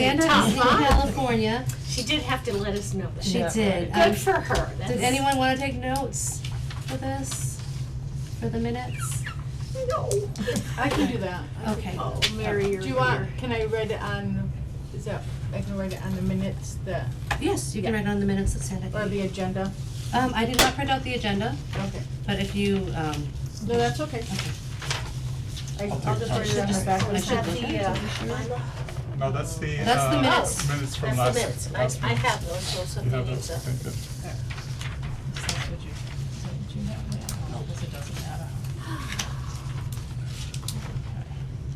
Santa tough, is in huh? California. She did have to let us know that. She did. Good for her. Did anyone wanna take notes for this, for the minutes? No. I can do that. Okay. Oh, Mary, you're Do you here. want, can I write it on, I can write it on the minutes Yes, you can write on the minutes that Santa or gave. the agenda? I did not print out the agenda, Okay. but if you, No, that's okay. okay. I'll just write it on the back. I Is should that look the, at it to be sure. bylaw? No, that's the, That's the minutes. minutes from That's the last minutes. I minutes. have those, so You somebody have needs those, a. okay, good.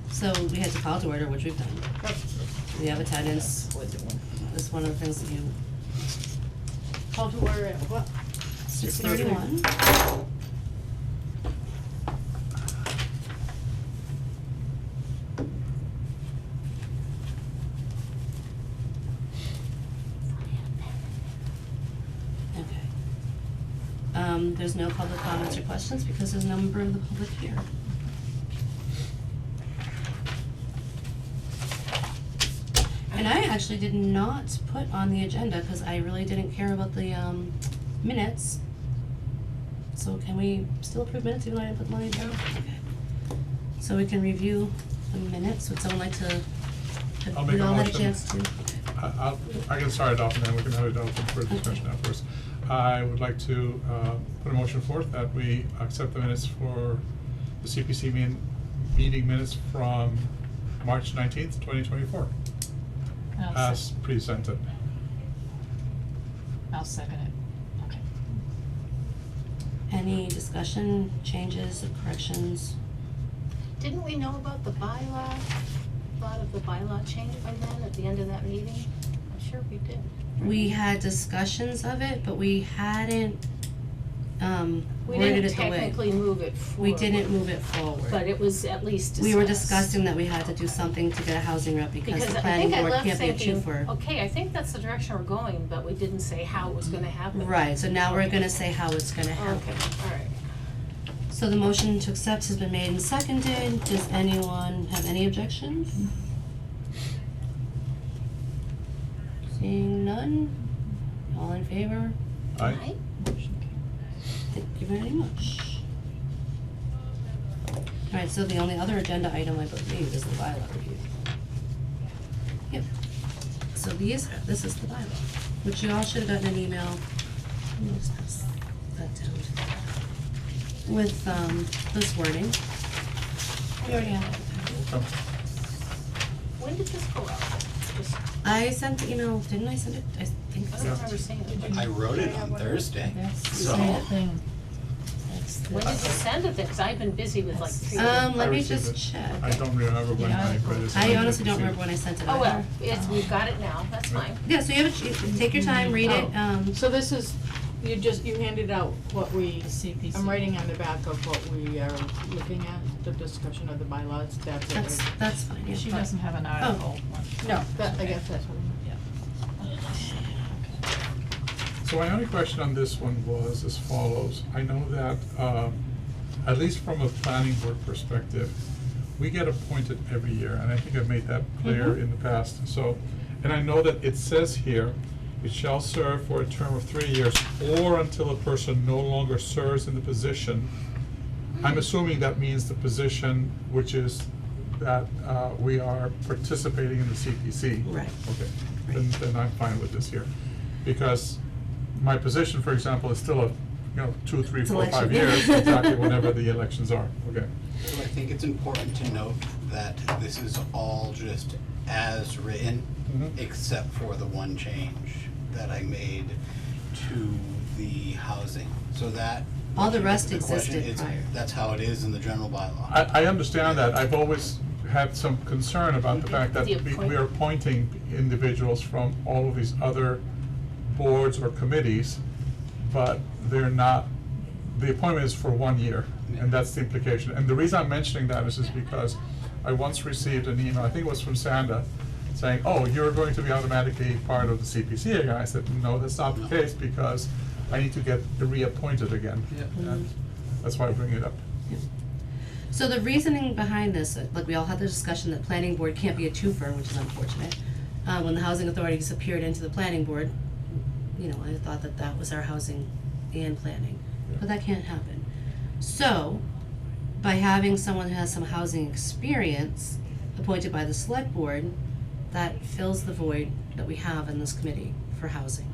So we had to call to order, which we've done. We have attendance. This is one of the things that you, Call to order at what? 6:31. Okay. There's no public comments or questions because there's no member of the public here. And I actually did not put on the agenda, cause I really didn't care about the, minutes. So can we still approve minutes even though I didn't put them on the agenda? Okay. So we can review the minutes, would someone like to, I'll have make we a all had a motion. chance to? I can start it off and then we can have it open for discussion afterwards. I would like to, put a motion forth that we accept the minutes for the CPC meeting minutes from March 19th, 2024, as presented. I'll second it. Okay. Any discussion, changes, or corrections? Didn't we know about the bylaw, thought of the bylaw change by then, at the end of that meeting? I'm sure we did. We had discussions of it, but we hadn't, We worded didn't it the way. technically move it We forward. didn't move it forward. But it was at least discussed. We were discussing that we had to do something to get a housing rep because the planning board can't be a twofer. Okay, I think that's the direction we're going, but we didn't say how it was gonna happen. Right, so now we're gonna say how it's gonna happen. Okay, alright. So the motion to accept has been made and seconded. Does anyone have any objections? Seeing none? All in favor? Aye. Thank you very much. Alright, so the only other agenda item I believe is the bylaw review. Yep. So this is the bylaw, which you all should have gotten an email. Let me just pass that down. With, this wording. We already have it. Okay. When did this go out? Just, I sent the email, didn't I send it? I think I so. don't remember seeing it. I wrote it on Thursday, so. Thing. That's the- When did you send it then? Cause I've been busy with like three. Let I me received just it. check. I don't remember when I put it. I honestly don't remember when I sent it Oh, well, either. it's, we've got it now, that's fine. Yeah, so you have, take your time, read it, So this is, you handed out what we, CPC. I'm writing on the back of what we are looking at, the discussion of the bylaws, that's it. that's fine, yeah. She doesn't have an article. No, I guess that's what So my only question on this one was as follows. I know that, at least from a planning board perspective, we get appointed every year, and I think I've made that clear Mhm. in the past. So, and I know that it says here, it shall serve for a term of 3 years or until a person no longer serves in the position. I'm assuming that means the position which is that, we are participating in the CPC. Right. Okay, then I'm fine with this here. Because my position, for example, is still 2, 3, It's 4, 5 election. years, exactly whenever the elections are, okay. So I think it's important to note that this is all just as written, Mhm. except for the one change that I made to the housing, so that. All the rest the question, existed it's- prior. That's how it is in the general bylaw. I understand that. I've always had some concern about the fact that The we are appointing individuals from all of these other boards or committees, but they're not, the appointment is for 1 year, and that's the implication. And the reason I'm mentioning that is because I once received an email, I think it was from Sanda, saying, oh, you're going to be automatically part of the CPC again. I said, no, that's not the case, because I need to get reappointed again. And that's why I bring it up. So the reasoning behind this, like we all had the discussion that planning board can't be a twofer, which is unfortunate. when the housing authority disappeared into the planning board, you know, I thought that that was our housing and planning, but that can't happen. So, by having someone who has some housing experience appointed by the select board, that fills the void that we have in this committee for housing.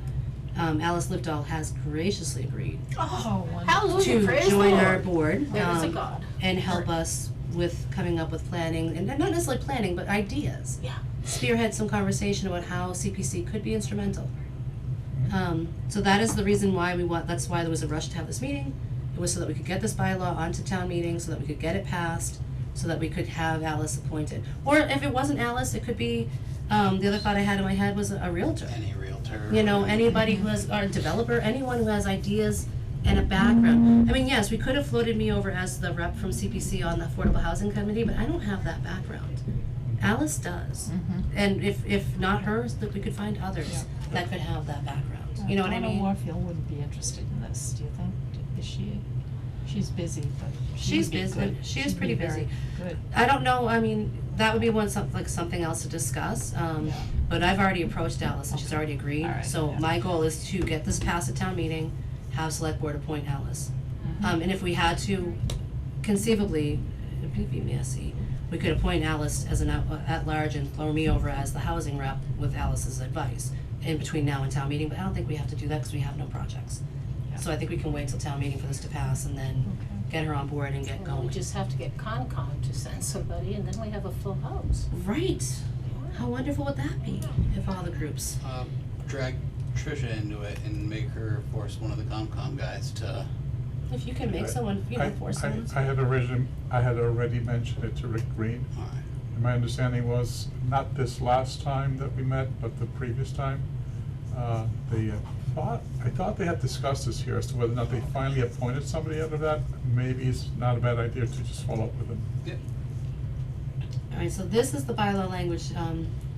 Alice Livedall has graciously agreed Oh, wonderful. Hallelujah, to praise the join Lord. our board, There is a God. and help us with coming up with planning, and not necessarily planning, but ideas. Yeah. Spearhead some conversation about how CPC could be instrumental. So that is the reason why that's why there was a rush to have this meeting. It was so that we could get this bylaw onto town meeting, so that we could get it passed, so that we could have Alice appointed. Or if it wasn't Alice, it could be, the other thought I had in my head was a realtor. Any realtor. You know, anybody who has, or a developer, anyone who has ideas and a background. I mean, yes, we could have floated me over as the rep from CPC on the Affordable Housing Committee, but I don't have that background. Alice does. And if not hers, that we could find others that could have that background. You know what I Donna mean? Warfield wouldn't be interested in this, do you think? Is she? She's busy, but She's she'd be busy. good. She is She'd pretty be very busy. Good. I don't know, I mean, that would be something else to discuss, Yeah. but I've already approached Alice and she's already agreed. All right, So yeah. my goal is to get this passed at town meeting, have select board appoint Alice. Mm-hmm. And if we had to, conceivably, it'd be messy, we could appoint Alice as an at-large and throw me over as the housing rep with Alice's advice in between now and town meeting, but I don't think we have to do that because we have no projects. Yeah. So I think we can wait till town meeting for this to pass and then get her on board and get Well, we going. just have to get Concom to send somebody, and then we have a full house. Right. How wonderful would that be if all the groups? Drag Trisha into it and make her force one of the ComCom guys to. If you can make someone, you know, force someone. I had already mentioned it to Rick Green. Alright. And my understanding was, not this last time that we met, but the previous time, I thought they had discussed this here as to whether or not they finally appointed somebody out of that. Maybe it's not a bad idea to just follow up with them. Yep. Alright, so this is the bylaw language.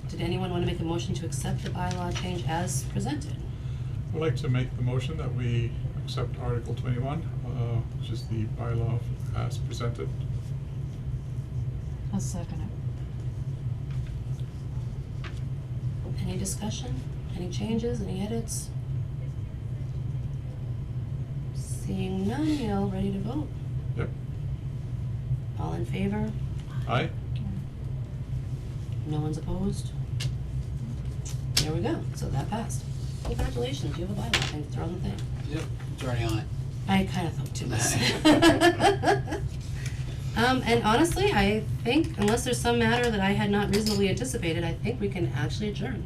Did anyone wanna make a motion to accept the bylaw change as presented? I'd like to make the motion that we accept Article 21, which is the bylaw as presented. I'll second it. Any discussion? Any changes? Any edits? Seeing none, y'all ready to vote? Yep. All in favor? Aye? No one's opposed? There we go, so that passed. Congratulations, you have a bylaw thing to throw on the thing. Yep, it's already on it. I kinda thought too. And honestly, I think unless there's some matter that I had not reasonably anticipated, I think we can actually adjourn.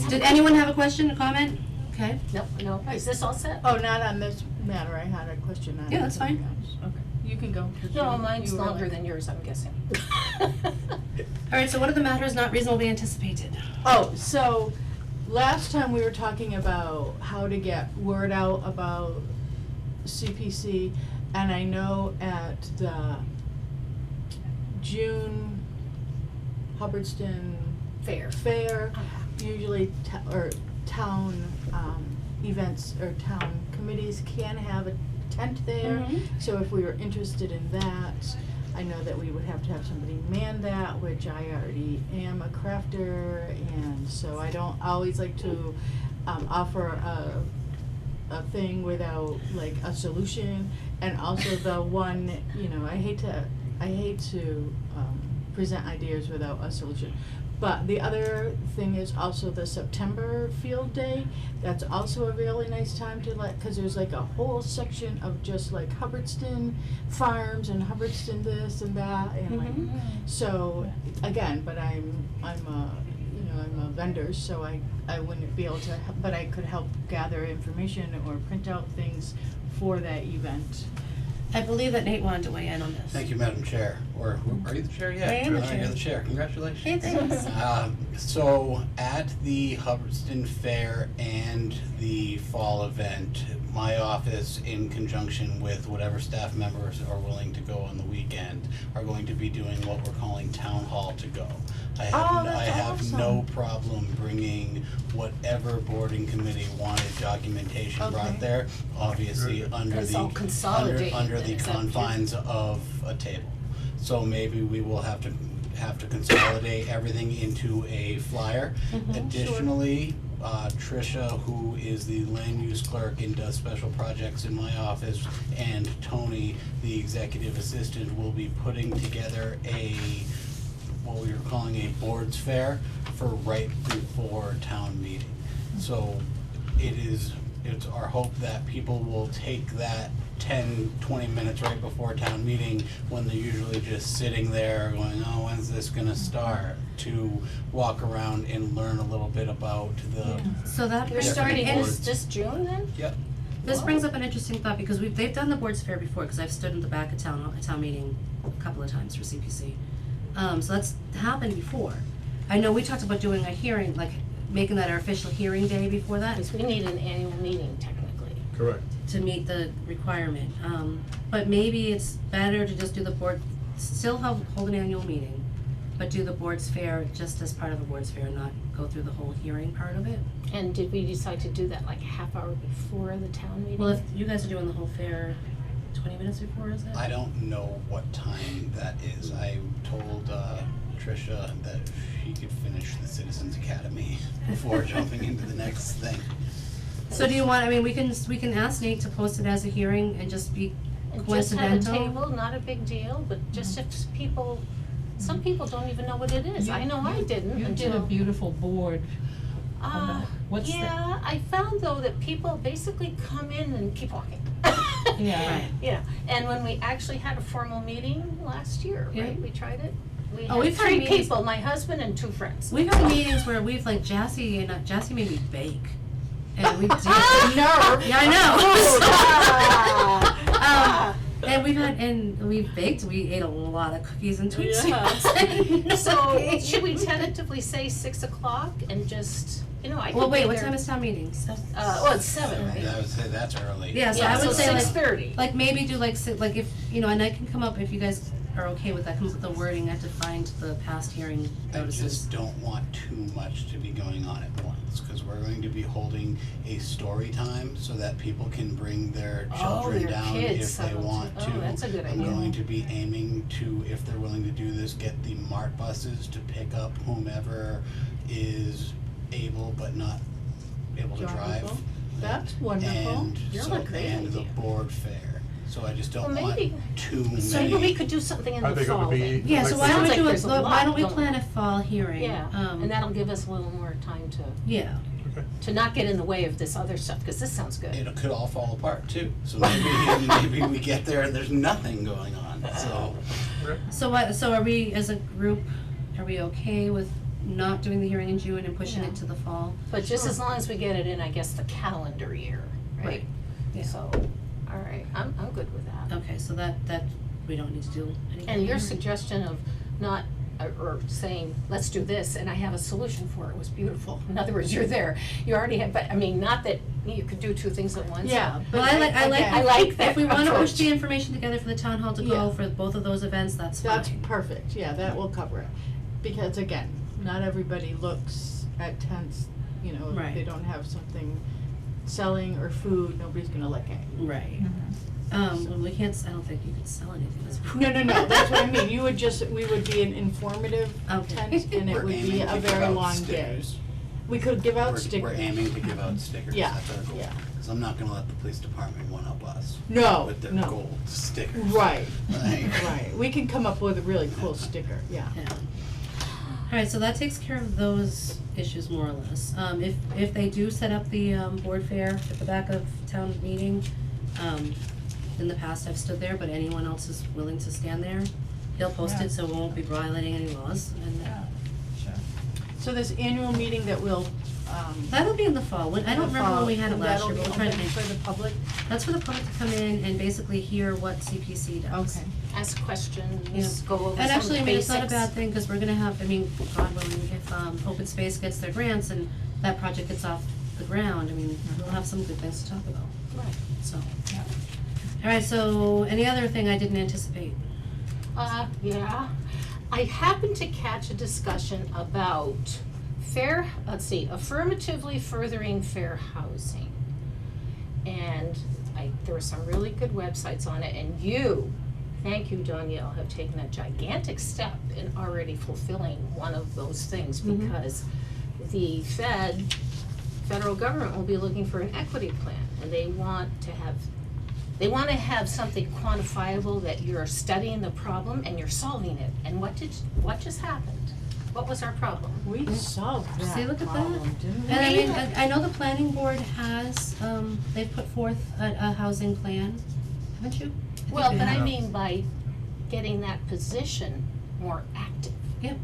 Did anyone have a question, a comment? Okay, No, is this all set? Oh, not on this matter, I had a question on. Yeah, that's something fine. else. Okay, you can go. 'cause No, you- mine's you were longer like- than yours, I'm guessing. alright, so what are the matters not reasonably anticipated? Oh, so last time we were talking about how to get word out about CPC, and I know at the June Hubbardston Fair, usually town events or town committees can have a tent there. Mhm. So if we were interested in that, I know that we would have to have somebody man that, which I already am a crafter, and so I don't always like to offer a thing without like a solution. And also the one, you know, I hate to present ideas without a solution. But the other thing is also the September field day. That's also a really nice time to cause there's like a whole section of just like Hubbardston farms and Hubbardston this and that and like, Mhm. so again, but I'm a vendor, so I wouldn't be able to, but I could help gather information or print out things for that event. I believe that Nate wanted to weigh in on this. Thank you, Madam Chair. Or, are you the chair? Yeah. I am the Alright, chair. You're the chair. Congratulations. Hey, thanks. So at the Hubbardston Fair and the fall event, my office, in conjunction with whatever staff members are willing to go on the weekend, are going to be doing what we're calling Town Hall to Go. I have no problem bringing whatever board and committee wanted documentation Okay. brought there, obviously under It's the all consolidated under the and accepted. confines of a table. So maybe we will have to have to consolidate everything into a flyer. Additionally, Tricia, who is the land use clerk and does special projects in my office, and Tony, the executive assistant, will be putting together what we are calling a boards fair for right before town meeting. So it's our hope that people will take that 10-20 minutes right before town meeting, when they're usually just sitting there going, oh, when's this gonna start, to walk around and learn a little bit about the. So that. You're Yeah. starting Boards. this June then? Yep. This brings up an interesting thought, because they've done the boards fair before, because I've stood in the back of town meeting a couple of times for CPC. So that's happened before. I know we talked about doing a hearing, like making that our official hearing day before that, Because we need an annual meeting technically. Correct. to meet the requirement. But maybe it's better to just do the board, still hold an annual meeting, but do the boards fair just as part of the boards fair, not go through the whole hearing part of it. And did we decide to do that like a half hour before the town meeting? Well, if you guys are doing the whole fair 20 minutes before, is it? I don't know what time that is. I told Tricia that she could finish the Citizens Academy before jumping into the next thing. So do you want, I mean, we can ask Nate to post it as a hearing and just be And just have a coincidental. table, not a big deal, but just if people, some people don't even know what it is. I know I didn't You until. did a beautiful board. What's the- Yeah, I found though that people basically come in and keep walking. Yeah. Right. Yeah, and when we actually had a formal meeting last year, Yeah. right, we tried it? We Oh, had we've had 3 meetings- people, my husband and 2 friends. We've had meetings where we've like Jassy made me bake. And we did. Nerve. Yeah, I know. Ah. And we've baked, we ate a lot of cookies and tweet Yeah. sticks. So, should we tentatively say 6 o'clock and just, I Well, could wait, be what there- time is town meeting? well, it's 7, right? I would say that's early. Yeah, so I would say like, 6:30. like maybe do like, like if, and I can come up, if you guys are okay with that, come up with the wording, I have to find the past hearing I notices. just don't want too much to be going on at once, because we're going to be holding a story time so that people can bring their children their down kids if they so- want oh, to. that's a good I'm idea. going to be aiming to, if they're willing to do this, get the MART buses to pick up whomever is able but not able to drive. Drivable. That's wonderful. And You're so, a great and the idea. board fair. So I just don't Well, want maybe- too many. So maybe we could do something in Are the they gonna fall be- then. Yeah, so Like- why don't Sounds we like do there's a why lot don't we going plan a fall hearing? Yeah, and that'll give us a little more time Yeah, to not get in the way of this other stuff, because this sounds good. It could all fall apart too. So maybe we get there and there's nothing going on. So so are we, as a group, are we okay with not doing the hearing in June and pushing it to the fall? But just as long as we get it in, I guess, the calendar year, right? Right, yeah. So, all right, I'm good with that. Okay, so that, we don't need to do anything. And your here? suggestion of not, or saying, let's do this, and I have a solution for it was beautiful. In other words, you're there, you already have, but, I mean, not that you could do 2 things at once. Yeah, Well, but I like I like that if we wanna push approach. the information together for the town hall to go Yeah. for both of those events, that's fine. That's perfect, yeah, that will cover it. Because again, not everybody looks at tents, if Right. they don't have something selling or food, nobody's gonna look at you. Right. Mm-hmm. Well, we can't, I don't think you could sell anything that's. No, that's what I mean, we would be an informative Okay. tent and it we're would aiming be to a give very out long day. stickers. We could give out We're stickers. aiming to give out stickers. Yeah, That's our goal. yeah. Because I'm not gonna let the police department one up us No, with their no. gold stickers. Right, Like- right, we can come up with a really cool sticker, yeah. Yeah. Alright, so that takes care of those issues more or less. If they do set up the, board fair at the back of town meeting, in the past I've stood there, but anyone else is willing to stand there, he'll post Yeah. it, so we won't be violating any laws, and Yeah, sure. So this annual meeting that we'll, that'll be in the fall. I don't remember when we had it last year, but we'll try to That'll be make, open for the public? that's for the public to come in and basically hear what CPC does. Okay. Ask questions, Yeah. go over some And basics. actually, I mean, it's not a bad thing, cause we're gonna have, God willing, if, Open Space gets their grants and that project gets off the ground, we'll have some good things to talk about, Right. so. Yeah. Alright, so any other thing I didn't anticipate? Yeah, I happened to catch a discussion about affirmatively furthering fair housing. And there were some really good websites on it, and you thank you, Danielle, have taken a gigantic step in already fulfilling one of those things, because the federal government will be looking for an equity plan, and they want to have something quantifiable, that you're studying the problem and you're solving it. And what just happened? What was our problem? We solved that See, look at that. problem, didn't we? And I mean, I know the planning board has, they've put forth a housing plan, haven't you? I think Well, they but I have. mean by getting that position more active. Yep.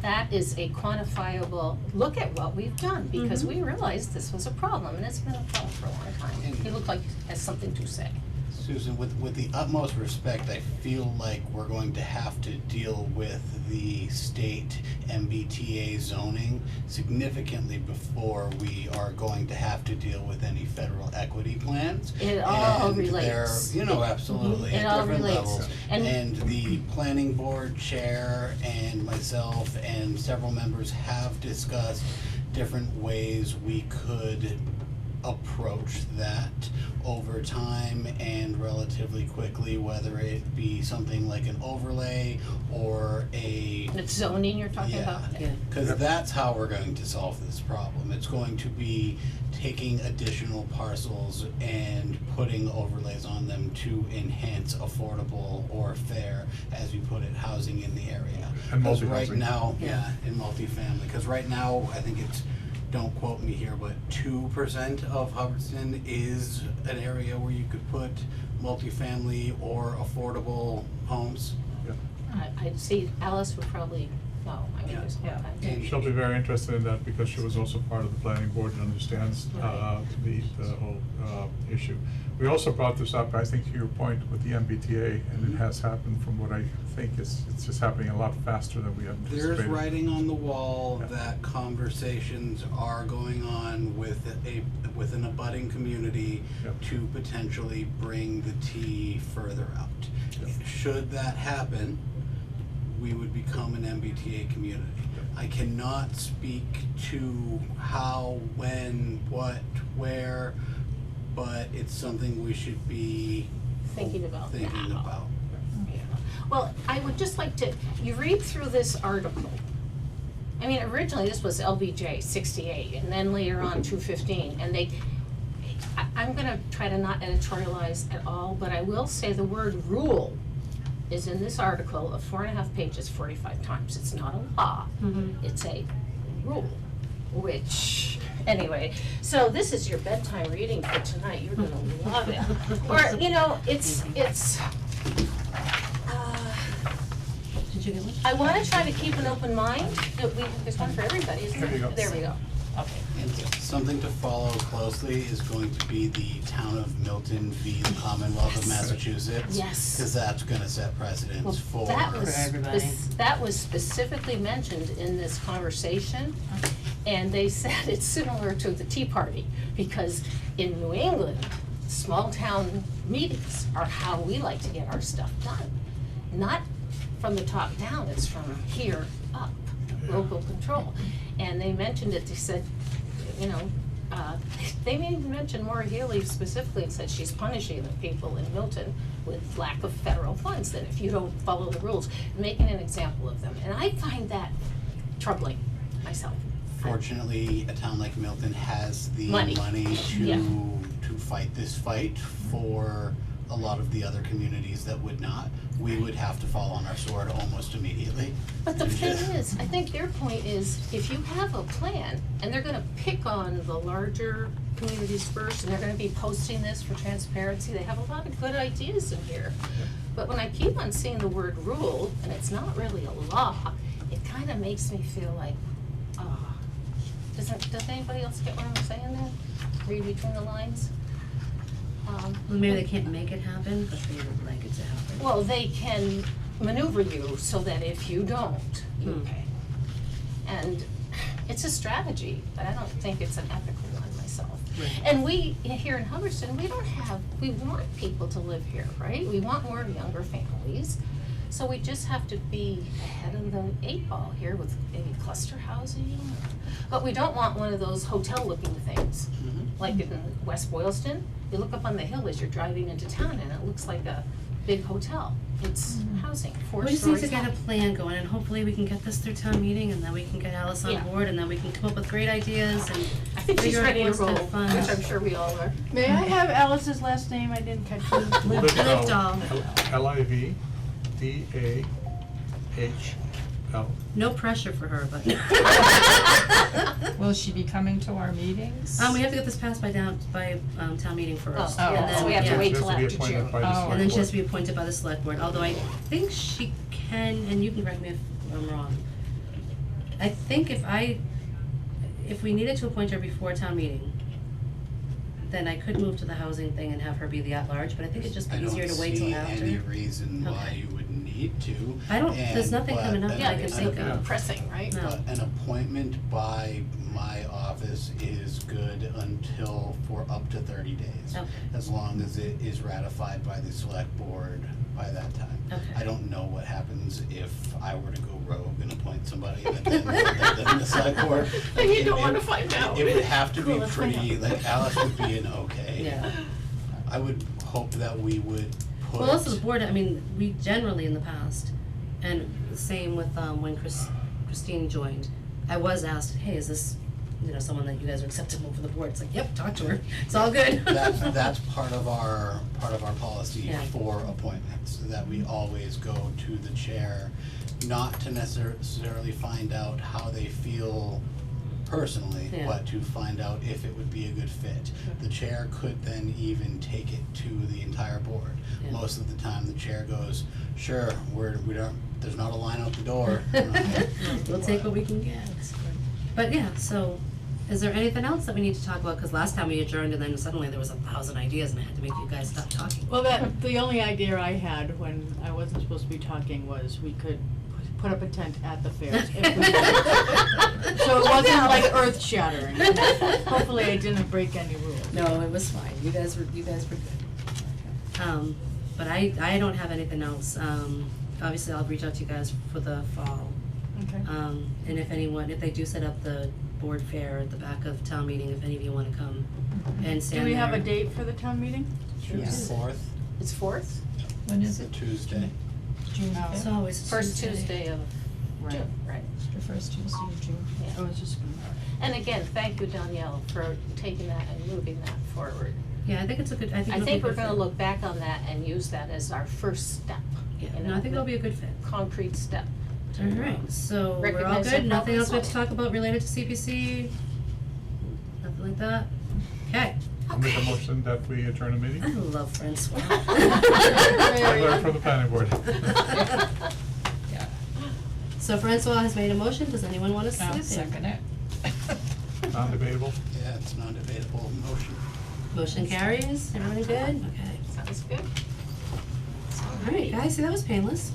That is a quantifiable, look at what we've done, because Mhm. we realized this was a problem, and it's been a problem for a long time. And- He looked like he has something to say. Susan, with the utmost respect, I feel like we're going to have to deal with the state MBTA zoning significantly before we are going to have to deal with any federal equity plans. It all And relates. they're, absolutely, It at all different relates. levels. And- And the planning board chair and myself and several members have discussed different ways we could approach that over time and relatively quickly, whether it be something like an overlay or a, It's zoning you're talking about? Yeah. because that's how we're going to solve this problem. It's going to be taking additional parcels and putting overlays on them to enhance affordable or fair, as you put it, housing in the area. And 'Cause right multi-housing. now, in multifamily, because right now, I think it's, don't quote me here, but 2% of Hubbardston is an area where you could put multifamily or affordable homes. I'd see Alice would probably know, I mean, Yeah. there's all kinds of. And- She'll be very interested in that because she was also part of the planning board and understands the whole issue. We also brought this up, I think, to your point with the MBTA, and it has happened from what I think it's just happening a lot faster than we had anticipated. There's writing on the wall Yeah. that conversations are going on with an abutting community Yep. to potentially bring the T further out. Yep. Should that happen, we would become an MBTA community. I cannot speak to how, when, what, where, but it's something we should be Thinking about thinking now. about. Yeah. Well, I would just like to, you read through this article. I mean, originally this was LBJ 68, and then later on 215, and I'm gonna try to not editorialize at all, but I will say the word rule is in this article of 4.5 pages, 45 times. It's not a law, it's a rule, which, anyway, so this is your bedtime reading for tonight, you're gonna love it. Or, it's, Did you get one? I wanna try to keep an open mind, there's one for everybody, isn't there? There you go. There we go. Okay. And something to follow closely is going to be the town of Milton v. the Commonwealth of Massachusetts. Yes. Because that's gonna set Well, precedents for. that was, everybody. that was specifically mentioned in this conversation, and they said it's similar to the Tea Party, because in New England, small town meetings are how we like to get our stuff done. Not from the top down, it's from here up, local control. And they mentioned it, they said, they may even mention Maura Healy specifically and said she's punishing the people in Milton with lack of federal funds, that if you don't follow the rules, making an example of them. And I find that troubling myself. Fortunately, a town like Milton has the Money. money Yeah. to fight this fight for a lot of the other communities that would not. We would have to fall on our sword almost immediately. But the thing is, I think their point is, if you have a plan, and they're gonna pick on the larger communities first, and they're gonna be posting this for transparency, they have a lot of good ideas in here. But when I keep on seeing the word rule, and it's not really a law, it kinda makes me feel like, does anybody else get what I'm saying there? Read between the lines? Well, maybe they can't make it happen, but they would like it to happen. Well, they can maneuver you so that if you don't, you Hmm. pay. And it's a strategy, but I don't think it's an ethical one myself. Right. And we, here in Hubbardston, we want people to live here, right? We want more younger families. So we just have to be ahead of the 8 ball here with maybe cluster housing. But we don't want one of those hotel-looking things, like in West Boylston. You look up on the hill as you're driving into town and it looks like a big hotel. It's housing, We just need to four-story get a plan going, and hopefully we can get this through town meeting, and then we can get Alice on Yeah. board, and then we can come up with great ideas, and I think she's figure out ready to what's roll, kind of fun. which I'm sure we all are. May I have Alice's last name? I didn't catch it. Livedall. Livedall. No pressure for her, but. Will she be coming to our meetings? We have to get this passed by town meeting first, Oh, and yeah, then, so we have to yeah. wait till She has to be after appointed June. by the Oh. select And then she has board. to be appointed by the select board, although I think she can, and you can correct me if I'm wrong. I think if we needed to appoint her before town meeting, then I could move to the housing thing and have her be the at-large, but I think it'd just be easier to wait till after. I don't see any reason why Okay. you would need to. There's and- nothing but coming up an- that I Yeah, can there's think nothing of. pressing, right? No. But an appointment by my office is good until, for up to 30 days. Okay. As long as it is ratified by the select board by that time. Okay. I don't know what happens if I were to go rogue and appoint somebody that then the select board. And you It- don't it- wanna find out. It would have to Cool, be let's find pretty, out. like Alice would be an okay. Yeah. I would hope that we would put. Well, also the board, I mean, we generally in the past, and the same with, when Christine joined, I was asked, hey, is this, someone that you guys are acceptable for the board? It's like, yep, talk to her, it's all good. That's part of our policy Yeah. for appointments, that we always go to the chair, not to necessarily find out how they feel personally, Yeah. but to find out if it would be a good fit. The chair could then even take it to the entire board. Yeah. Most of the time, the chair goes, sure, we don't, there's not a line out the door. We'll take what we can get. But yeah, so, is there anything else that we need to talk about? Cause last time we adjourned and then suddenly there was 1,000 ideas and I had to make you guys stop talking. Well, the only idea I had when I wasn't supposed to be talking was we could put up a tent at the fairs if we wanted. So it wasn't like earth shattering. Hopefully I didn't break any rules. No, it was fine, you guys were good. But I don't have anything else, obviously I'll reach out to you guys for the fall. Okay. And if they do set up the board fair at the back of town meeting, if any of you wanna come and stand Do we have a there. date for the town meeting? June Yeah. 4th, It's fourth, When it's is a it? Tuesday. June Oh. It's fifth? always first Tuesday of June, right? The first Tuesday of June. Yeah. I was just gonna. And again, thank you, Danielle, for taking that and moving that forward. Yeah, I think it's a good, I think I it'll be think a we're good gonna fit. look back on that and use that as our first step. Yeah, you no, I know, think it'll be a good fit. Concrete step. Alright, so we're all Recognize good, our nothing else we have to problems. talk about related to CPC? Nothing like that? Okay, I'll make a motion that we adjourn a meeting. I love Francois. I learned from the planning board. Yeah. So Francois has made a motion, does anyone wanna second? I'll second it. Non-debatable. Yeah, it's non-debatable motion. Motion carries, everyone good? Okay. Sounds good. Alright, guys, see, that was painless.